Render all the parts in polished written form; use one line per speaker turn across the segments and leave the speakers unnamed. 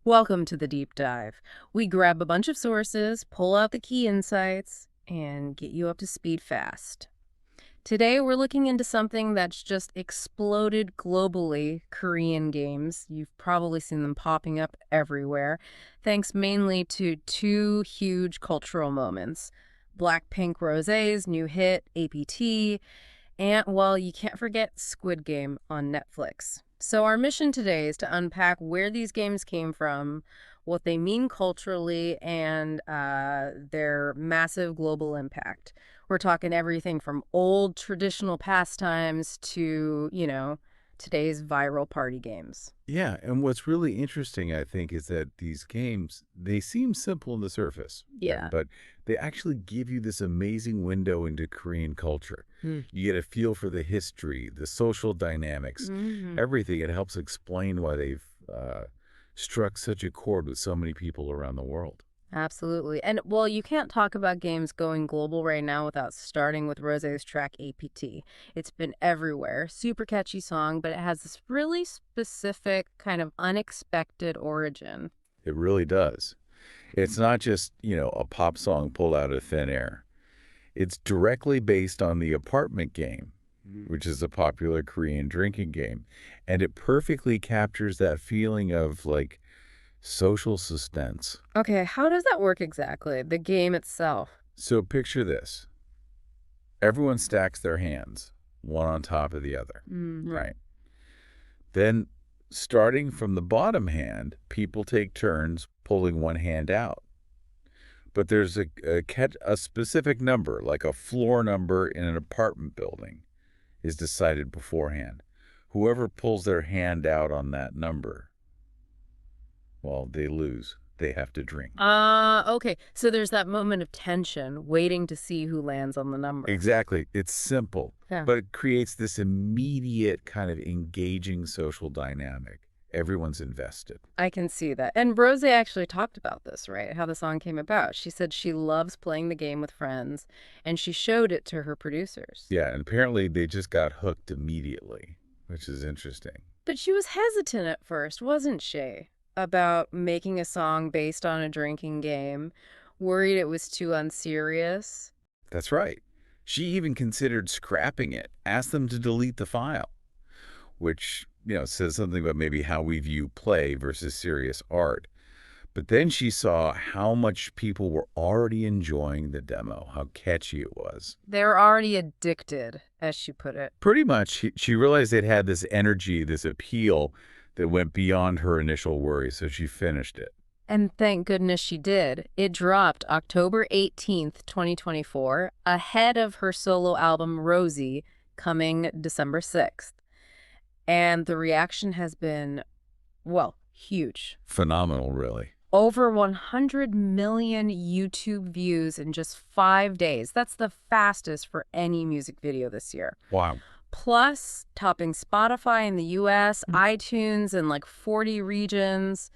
Welcome to the deep dive. We grab a bunch of sources, pull out the key insights, and get you up to speed fast. Today, we're looking into something that's just exploded globally, Korean games. You've probably seen them popping up everywhere, thanks mainly to two huge cultural moments. Blackpink Rosé's new hit, APT, and, well, you can't forget Squid Game on Netflix. So our mission today is to unpack where these games came from, what they mean culturally, and their massive global impact. We're talking everything from old traditional pastimes to, today's viral party games.
Yeah, and what's really interesting, I think, is that these games, they seem simple on the surface,
Yeah.
but they actually give you this amazing window into Korean culture.
Hmm.
You get a feel for the history, the social dynamics,
Mhm.
everything. It helps explain why they've struck such a chord with so many people around the world.
Absolutely. And well, you can't talk about games going global right now without starting with Rose's track APT. It's been everywhere. Super catchy song, but it has this really specific kind of unexpected origin.
It really does. It's not just, a pop song pulled out of thin air. It's directly based on the apartment game, which is a popular Korean drinking game. And it perfectly captures that feeling of like social suspense.
Okay, how does that work exactly? The game itself.
So picture this. Everyone stacks their hands, one on top of the other,
Right.
right? Then, starting from the bottom hand, people take turns pulling one hand out. But there's a specific number, like a floor number in an apartment building, is decided beforehand. Whoever pulls their hand out on that number, well, they lose. They have to drink.
Okay. So there's that moment of tension, waiting to see who lands on the number.
Exactly. It's simple,
Yeah.
but it creates this immediate kind of engaging social dynamic. Everyone's invested.
I can see that. And Rose actually talked about this, right? How the song came about. She said she loves playing the game with friends, and she showed it to her producers.
Yeah, and apparently they just got hooked immediately, which is interesting.
But she was hesitant at first, wasn't she? About making a song based on a drinking game, worried it was too unserious.
That's right. She even considered scrapping it, asked them to delete the file, which, says something about maybe how we view play versus serious art. But then she saw how much people were already enjoying the demo, how catchy it was.
They're already addicted, as she put it.
Pretty much, she realized it had this energy, this appeal that went beyond her initial worry, so she finished it.
And thank goodness she did. It dropped October 18th, 2024, ahead of her solo album Rosie, coming December 6th. And the reaction has been, well, huge.
Phenomenal, really.
Over 100 million YouTube views in just 5 days. That's the fastest for any music video this year.
Wow.
Plus, topping Spotify in the US, iTunes in like 40 regions.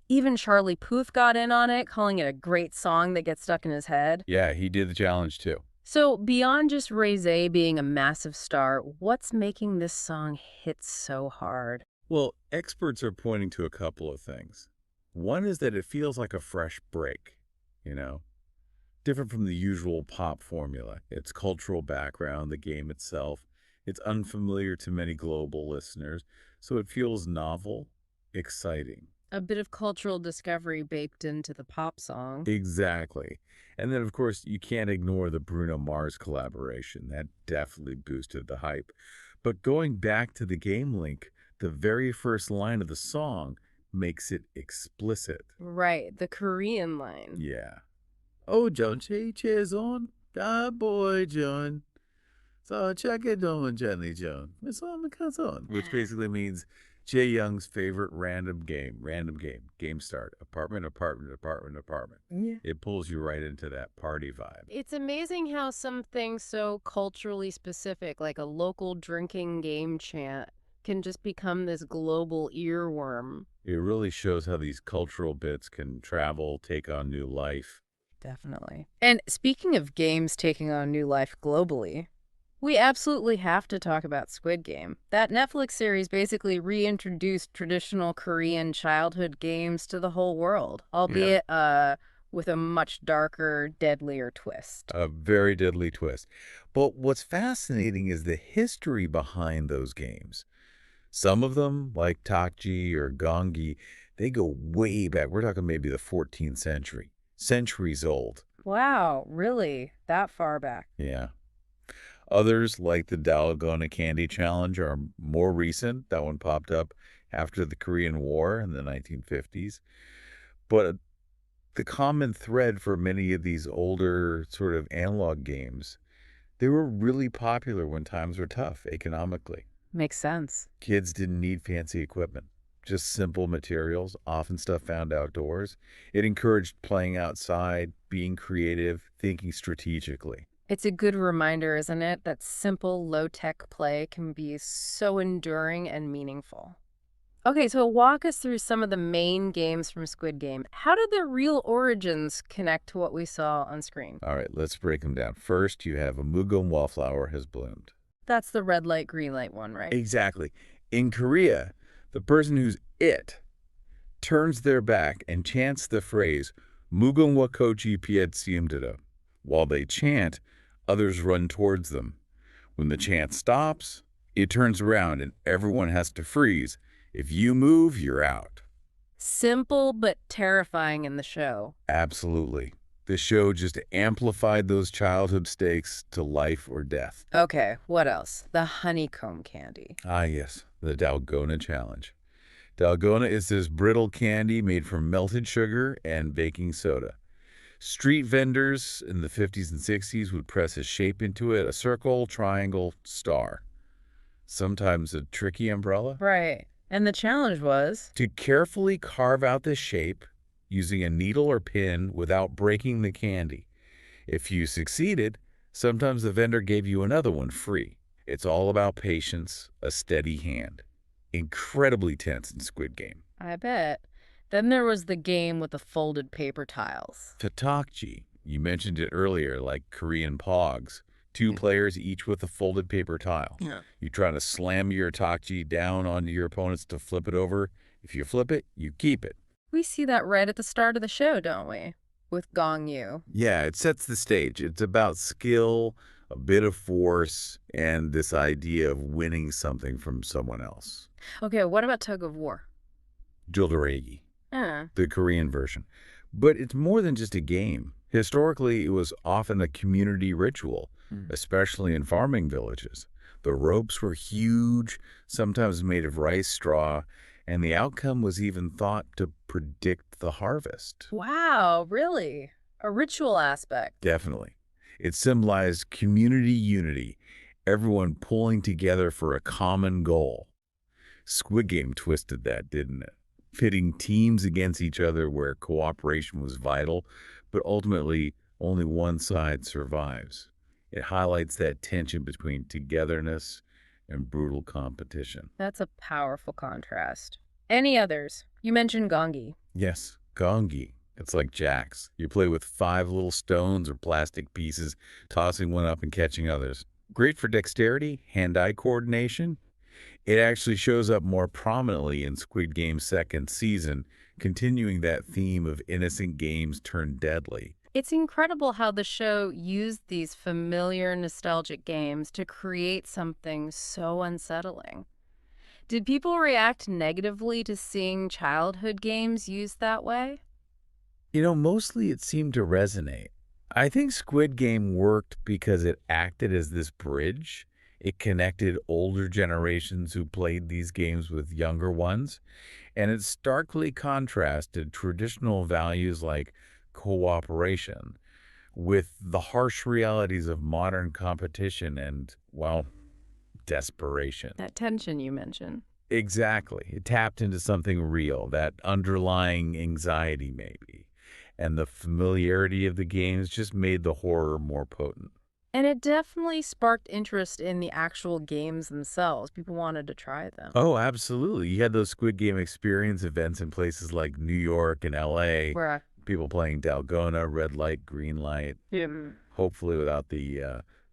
Even Charlie Puth got in on it, calling it a great song that gets stuck in his head.
Yeah, he did the challenge too.
So beyond just Ray being a massive star, what's making this song hit so hard?
Well, experts are pointing to a couple of things. One is that it feels like a fresh break, you know, different from the usual pop formula. Its cultural background, the game itself, it's unfamiliar to many global listeners, so it feels novel, exciting.
A bit of cultural discovery baked into the pop song.
Exactly. And then, of course, you can't ignore the Bruno Mars collaboration. That definitely boosted the hype. But going back to the game link, the very first line of the song makes it explicit.
Right, the Korean line.
Yeah. Oh, John, cheers on. God boy, John. So check it on, Jenny John. It's on the cuts on. Which basically means Jae Young's favorite random game. Game start. Apartment, apartment, apartment, apartment.
Yeah.
It pulls you right into that party vibe.
It's amazing how something so culturally specific, like a local drinking game chant, can just become this global earworm.
It really shows how these cultural bits can travel, take on new life.
Definitely. And speaking of games taking on new life globally, We absolutely have to talk about Squid Game. That Netflix series basically reintroduced traditional Korean childhood games to the whole world,
Yeah.
albeit with a much darker, deadlier twist.
A very deadly twist. But what's fascinating is the history behind those games. Some of them, like Takji or Gongi, they go way back. We're talking maybe the 14th century, centuries old.
Wow, really? That far back?
Yeah. Others, like the Dalgona Candy Challenge, are more recent. That one popped up after the Korean War in the 1950s. But the common thread for many of these older sort of analog games, they were really popular when times were tough economically.
Makes sense.
Kids didn't need fancy equipment, just simple materials, often stuff found outdoors. It encouraged playing outside, being creative, thinking strategically.
It's a good reminder, isn't it, that simple, low-tech play can be so enduring and meaningful. Okay, so walk us through some of the main games from Squid Game. How did their real origins connect to what we saw on screen?
All right, let's break them down. First, you have a Mugong wallflower has bloomed.
That's the red light, green light one, right?
Exactly. In Korea, the person who's it turns their back and chants the phrase Mugong wa kochi piet siemdera. While they chant, others run towards them. When the chant stops, it turns around and everyone has to freeze. If you move, you're out.
Simple but terrifying in the show.
Absolutely. The show just amplified those childhood stakes to life or death.
Okay, what else? The honeycomb candy.
Ah, yes, the Dalgona Challenge. Dalgona is this brittle candy made from melted sugar and baking soda. Street vendors in the 50s and 60s would press a shape into it, a circle, triangle, star. Sometimes a tricky umbrella.
Right. And the challenge was?
To carefully carve out the shape using a needle or pin without breaking the candy. If you succeeded, sometimes the vendor gave you another one free. It's all about patience, a steady hand. Incredibly tense in Squid Game.
I bet. Then there was the game with the folded paper tiles.
Tatakji, you mentioned it earlier, like Korean pogs. Two players, each with a folded paper tile.
Yeah.
You try to slam your takji down onto your opponents to flip it over. If you flip it, you keep it.
We see that right at the start of the show, don't we? With Gong Yu.
Yeah, it sets the stage. It's about skill, a bit of force, and this idea of winning something from someone else.
Okay, what about tug of war?
Jildaregi,
Uh,
the Korean version. But it's more than just a game. Historically, it was often a community ritual, especially in farming villages. The ropes were huge, sometimes made of rice straw, and the outcome was even thought to predict the harvest.
wow, really? A ritual aspect.
Definitely. It symbolized community unity, everyone pulling together for a common goal. Squid Game twisted that, didn't it? Pitting teams against each other where cooperation was vital, but ultimately only one side survives. It highlights that tension between togetherness and brutal competition.
That's a powerful contrast. Any others? You mentioned Gongi.
Yes, gongi. It's like jacks. You play with 5 little stones or plastic pieces, tossing one up and catching others. Great for dexterity, hand-eye coordination. It actually shows up more prominently in Squid Game's second season, continuing that theme of innocent games turned deadly.
It's incredible how the show used these familiar, nostalgic games to create something so unsettling. Did people react negatively to seeing childhood games used that way?
Mostly it seemed to resonate. I think Squid Game worked because it acted as this bridge. It connected older generations who played these games with younger ones, and it starkly contrasted traditional values like cooperation with the harsh realities of modern competition and, well, desperation.
That tension you mentioned.
Exactly. It tapped into something real, that underlying anxiety maybe. And the familiarity of the games just made the horror more potent.
And it definitely sparked interest in the actual games themselves. People wanted to try them.
Oh, absolutely. You had those Squid Game experience events in places like New York and LA.
Where
People playing Dalgona, red light, green light,
yeah.
hopefully without the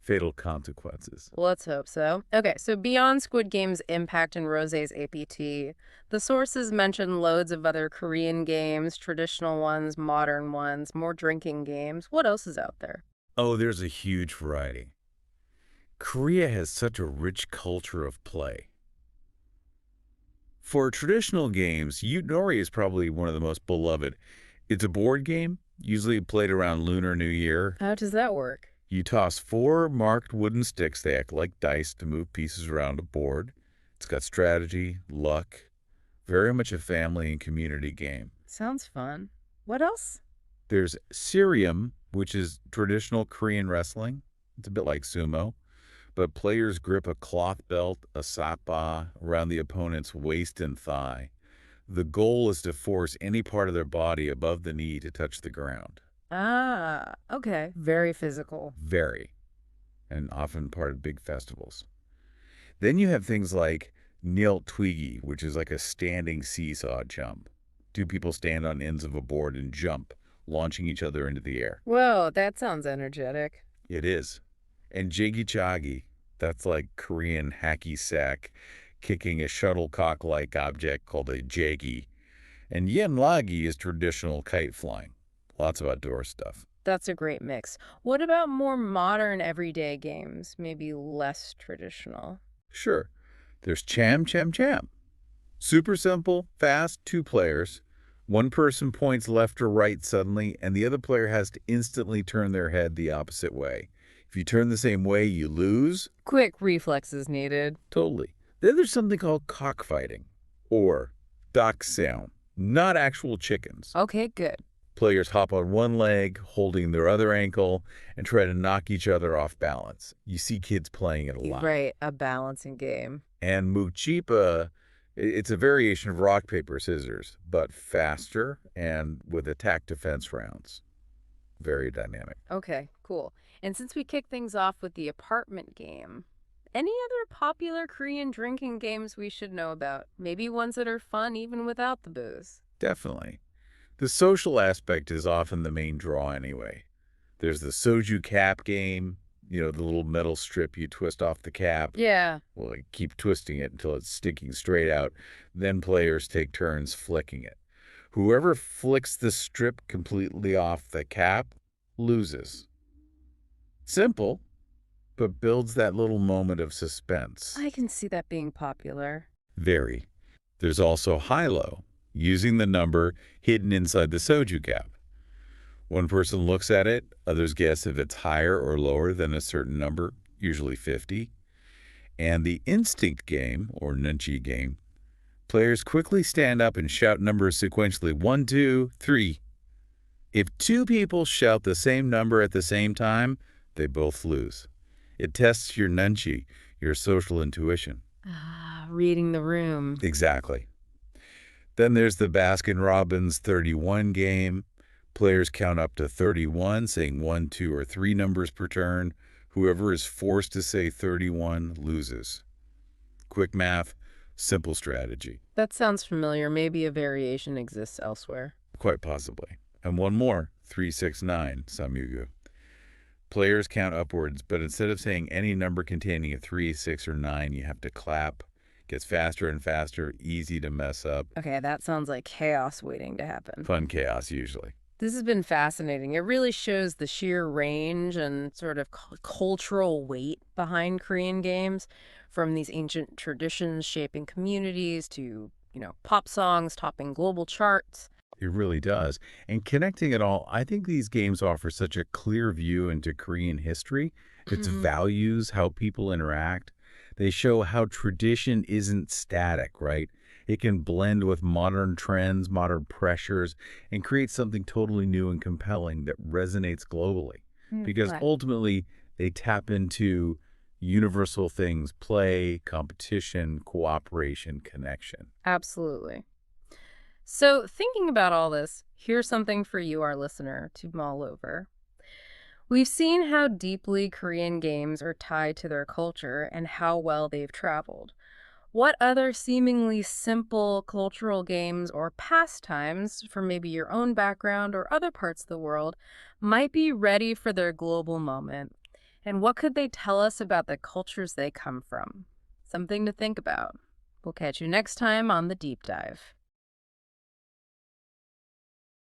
fatal consequences.
Let's hope so. Okay, so beyond Squid Game's impact in Rosé's APT, the sources mention loads of other Korean games, traditional ones, modern ones, more drinking games. What else is out there?
Oh, there's a huge variety. Korea has such a rich culture of play. For traditional games, Nori is probably one of the most beloved. It's a board game, usually played around Lunar New Year.
How does that work?
You toss four marked wooden sticks. They act like dice to move pieces around a board. It's got strategy, luck, very much a family and community game.
Sounds fun. What else?
There's Sirium, which is traditional Korean wrestling. It's a bit like sumo, but players grip a cloth belt, a sapa, around the opponent's waist and thigh. The goal is to force any part of their body above the knee to touch the ground.
Ah, okay. Very physical.
Very, and often part of big festivals. Then you have things like Neil Twiggy, which is like a standing seesaw jump. Two people stand on ends of a board and jump, launching each other into the air.
Whoa, that sounds energetic.
It is. And Jiggy Chagi, that's like Korean hacky sack, kicking a shuttlecock-like object called a jagi. And Yen Lagi is traditional kite flying. Lots of outdoor stuff.
That's a great mix. What about more modern everyday games? Maybe less traditional.
Sure. There's Cham Cham Cham. Super simple, fast, two players. One person points left or right suddenly, and the other player has to instantly turn their head the opposite way. If you turn the same way, you lose.
Quick reflexes needed.
Totally. Then there's something called cockfighting, or dakseon, not actual chickens.
Okay, good.
Players hop on one leg, holding their other ankle, and try to knock each other off balance. You see kids playing it a lot.
Right, a balancing game.
And Muchipa, it's a variation of rock, paper, scissors, but faster and with attack defense rounds. Very dynamic.
Okay, cool. And since we kicked things off with the apartment game, any other popular Korean drinking games we should know about? Maybe ones that are fun even without the booze.
Definitely. The social aspect is often the main draw anyway. There's the soju cap game, the little metal strip you twist off the cap.
Yeah.
Well, you keep twisting it until it's sticking straight out. Then players take turns flicking it. Whoever flicks the strip completely off the cap loses. Simple, but builds that little moment of suspense.
I can see that being popular.
Very. There's also high-low, using the number hidden inside the soju cap. One person looks at it, others guess if it's higher or lower than a certain number, usually 50. And the instinct game, or nunchi game, players quickly stand up and shout numbers sequentially, 1, 2, 3. If two people shout the same number at the same time, they both lose. It tests your nunchi, your social intuition.
Ah, reading the room.
Exactly. Then there's the Baskin-Robbins 31 game. Players count up to 31, saying 1, 2, or 3 numbers per turn. Whoever is forced to say 31 loses. Quick math, simple strategy.
That sounds familiar. Maybe a variation exists elsewhere.
Quite possibly. And one more, 3, 6, 9, samyugu. Players count upwards, but instead of saying any number containing a 3, 6, or 9, you have to clap. Gets faster and faster, easy to mess up.
Okay, that sounds like chaos waiting to happen.
Fun chaos, usually.
This has been fascinating. It really shows the sheer range and sort of cultural weight behind Korean games, from these ancient traditions shaping communities to, pop songs topping global charts.
It really does. And connecting it all, I think these games offer such a clear view into Korean history, its values, how people interact. They show how tradition isn't static, right? It can blend with modern trends, modern pressures, and create something totally new and compelling that resonates globally. Because
Right.
ultimately, they tap into universal things: play, competition, cooperation, connection.
Absolutely. So, thinking about all this, here's something for you, our listener, to mull over. We've seen how deeply Korean games are tied to their culture and how well they've traveled. What other seemingly simple cultural games or pastimes from maybe your own background or other parts of the world might be ready for their global moment? And what could they tell us about the cultures they come from? Something to think about. We'll catch you next time on The Deep Dive.